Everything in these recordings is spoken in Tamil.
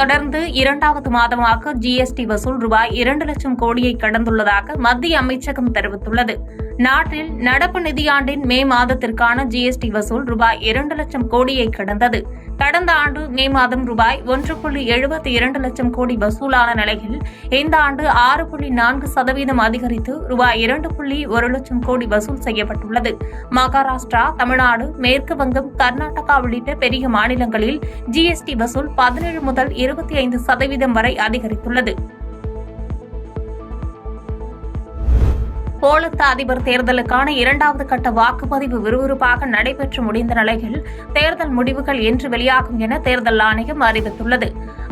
தொடர்ந்து இரண்டாவது மாதமாக ஜிஎஸ்டி வசூல் ரூபாய் 2 லட்சம் கோடியை கடந்துள்ளதாக மத்திய அமைச்சகம் தெரிவித்துள்ளது. நாட்டில் நடப்பு நிதியாண்டின் மே மாதத்திற்கான ஜிஎஸ்டி வசூல் ரூபாய் 2 லட்சம் கோடியை கடந்தது. கடந்த ஆண்டு மே மாதம் ரூபாய் 1.72 லட்சம் கோடி வசூலான நிலையில் இந்த ஆண்டு 6.4% அதிகரித்து ரூபாய் 2.1 லட்சம் கோடி வசூல் செய்யப்பட்டுள்ளது. மகாராஷ்டிரா, தமிழ்நாடு, மேற்கு வங்கம், கர்நாடகா உள்ளிட்ட பெரிய மாநிலங்களில் ஜிஎஸ்டி வசூல் 17 முதல் 25% வரை அதிகரித்துள்ளது. போலந்து அதிபர் தேர்தலுக்கான இரண்டாவது கட்ட வாக்குப்பதிவு விறுவிறுப்பாக நடைபெற்று முடிந்த நிலையில் தேர்தல் முடிவுகள் இன்று வெளியாகும் என தேர்தல் ஆணையம் அறிவித்துள்ளது.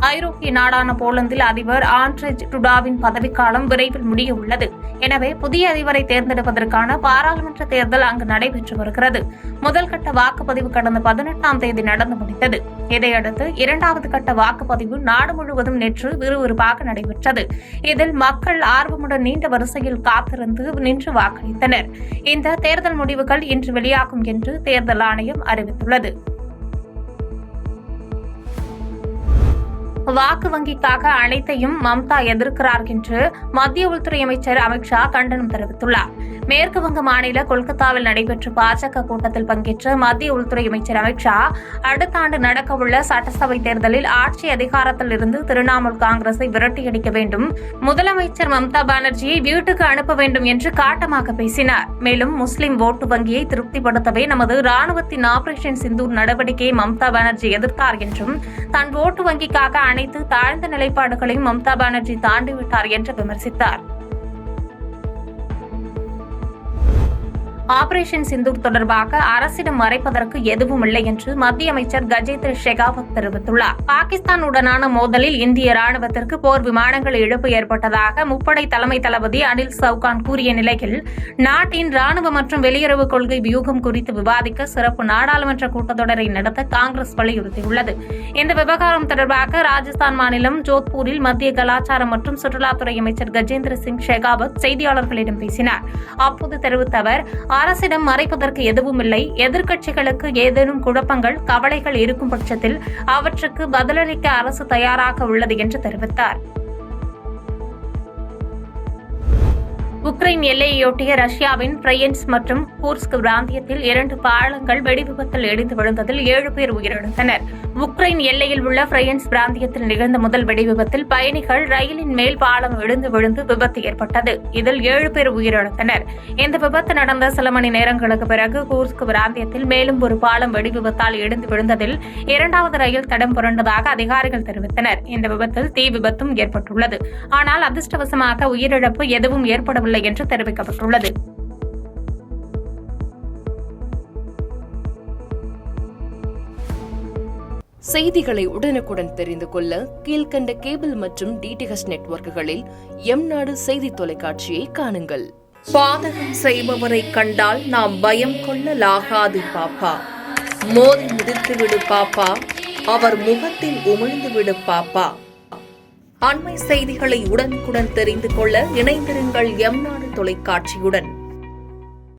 ஐரோப்பிய நாடான போலந்தில் அதிபர் ஆண்ட்ரேஜ் டுடாவின் பதவிக்காலம் விரைவில் முடிய உள்ளது. எனவே புதிய அதிபரை தேர்ந்தெடுப்பதற்கான பாராளுமன்ற தேர்தல் அங்கு நடைபெற்று வருகிறது. முதல் கட்ட வாக்குப்பதிவு கடந்த 18ஆம் தேதி நடந்து முடிந்தது. இதையடுத்து இரண்டாவது கட்ட வாக்குப்பதிவு நாடு முழுவதும் நேற்று விறுவிறுப்பாக நடைபெற்றது. இதில் மக்கள் ஆர்வமுடன் நீண்ட வரிசையில் காத்திருந்து நின்று வாக்களித்தனர். இந்த தேர்தல் முடிவுகள் இன்று வெளியாகும் என்று தேர்தல் ஆணையம் அறிவித்துள்ளது. வாக்கு வங்கிக்காக அனைத்தையும் மம்தா எதிர்க்கிறார் என்று மத்திய உள்துறை அமைச்சர் அமித்ஷா கண்டனம் தெரிவித்துள்ளார். மேற்கு வங்க மாநில கொல்கத்தாவில் நடைபெற்ற பாஜக கூட்டத்தில் பங்கேற்ற மத்திய உள்துறை அமைச்சர் அமித்ஷா அடுத்த ஆண்டு நடக்கவுள்ள சட்டசபை தேர்தலில் ஆட்சி அதிகாரத்தில் இருந்து திரிணாமுல் காங்கிரஸை விரட்டியடிக்க வேண்டும், முதலமைச்சர் மம்தா பானர்ஜியை வீட்டுக்கு அனுப்ப வேண்டும் என்று காட்டமாக பேசினார். மேலும் முஸ்லிம் ஓட்டு வங்கியை திருப்திப்படுத்தவே நமது ராணுவத்தின் ஆபரேஷன் சிந்தூர் நடவடிக்கையை மம்தா பானர்ஜி எதிர்த்தார் என்றும் தன் ஓட்டு வங்கிக்காக அனைத்து தாழ்ந்த நிலைப்பாடுகளையும் மம்தா பானர்ஜி தாண்டிவிட்டார் என்று விமர்சித்தார். ஆபரேஷன் சிந்தூர் தொடர்பாக அரசிடம் மறைப்பதற்கு எதுவும் இல்லை என்று மத்திய அமைச்சர் கஜேந்திர ஷெகாவத் தெரிவித்துள்ளார். பாகிஸ்தானுடனான மோதலில் இந்திய ராணுவத்திற்கு போர் விமானங்கள் இழப்பு ஏற்பட்டதாக முப்படை தலைமை தளபதி அனில் சவுகான் கூறிய நிலையில் நாட்டின் ராணுவ மற்றும் வெளியுறவு கொள்கை வியூகம் குறித்து விவாதிக்க சிறப்பு நாடாளுமன்ற கூட்டத்தொடரை நடத்த காங்கிரஸ் வலியுறுத்தியுள்ளது. இந்த விவகாரம் தொடர்பாக ராஜஸ்தான் மாநிலம் ஜோத்பூரில் மத்திய கலாச்சாரம் மற்றும் சுற்றுலாத்துறை அமைச்சர் கஜேந்திர சிங் ஷெகாவத் செய்தியாளர்களிடம் பேசினார். அப்போது தெரிவித்த அவர், அரசிடம் மறைப்பதற்கு எதுவும் இல்லை. எதிர்க்கட்சிகளுக்கு ஏதேனும் குழப்பங்கள், கவலைகள் இருக்கும் பட்சத்தில் அவற்றுக்கு பதிலளிக்க அரசு தயாராக உள்ளது என்று தெரிவித்தார். உக்ரைன் எல்லையொட்டிய ரஷ்யாவின் பிரையன்ஸ் மற்றும் கூர்ஸ்க் பிராந்தியத்தில் 2 பாலங்கள் வெடிவிபத்தில் இடிந்து விழுந்ததில் 7 பேர் உயிரிழந்தனர். உக்ரைன் எல்லையில் உள்ள பிரையன்ஸ் பிராந்தியத்தில் நிகழ்ந்த முதல் வெடிவிபத்தில் பயணிகள் ரயிலின் மேல் பாலம் இடிந்து விழுந்து விபத்து ஏற்பட்டது. இதில் 7 பேர் உயிரிழந்தனர். இந்த விபத்து நடந்த சில மணி நேரங்களுக்கு பிறகு கூர்ஸ்க் பிராந்தியத்தில் மேலும் ஒரு பாலம் வெடிவிபத்தால் இடிந்து விழுந்ததில் 2வது ரயில் தடம் புரண்டதாக அதிகாரிகள் தெரிவித்தனர். இந்த விபத்தில் தீ விபத்தும் ஏற்பட்டுள்ளது. ஆனால் அதிர்ஷ்டவசமாக உயிரிழப்பு எதுவும் ஏற்படவில்லை என்று தெரிவிக்கப்பட்டுள்ளது. செய்திகளை உடனுக்குடன் தெரிந்து கொள்ள கீழ்கண்ட கேபிள் மற்றும் டிடிஎச் நெட்வொர்க்குகளில் எம்நாடு செய்தி தொலைக்காட்சியை காணுங்கள். பாதகம் செய்பவரை கண்டால் நாம் பயம் கொள்ளலாகாது பாப்பா. மோதி மிதித்துவிடு பாப்பா, அவர் முகத்தில் உமிழ்ந்துவிடு பாப்பா. அண்மை செய்திகளை உடனுக்குடன் தெரிந்து கொள்ள இணைந்திருங்கள் எம்நாடு தொலைக்காட்சியுடன்.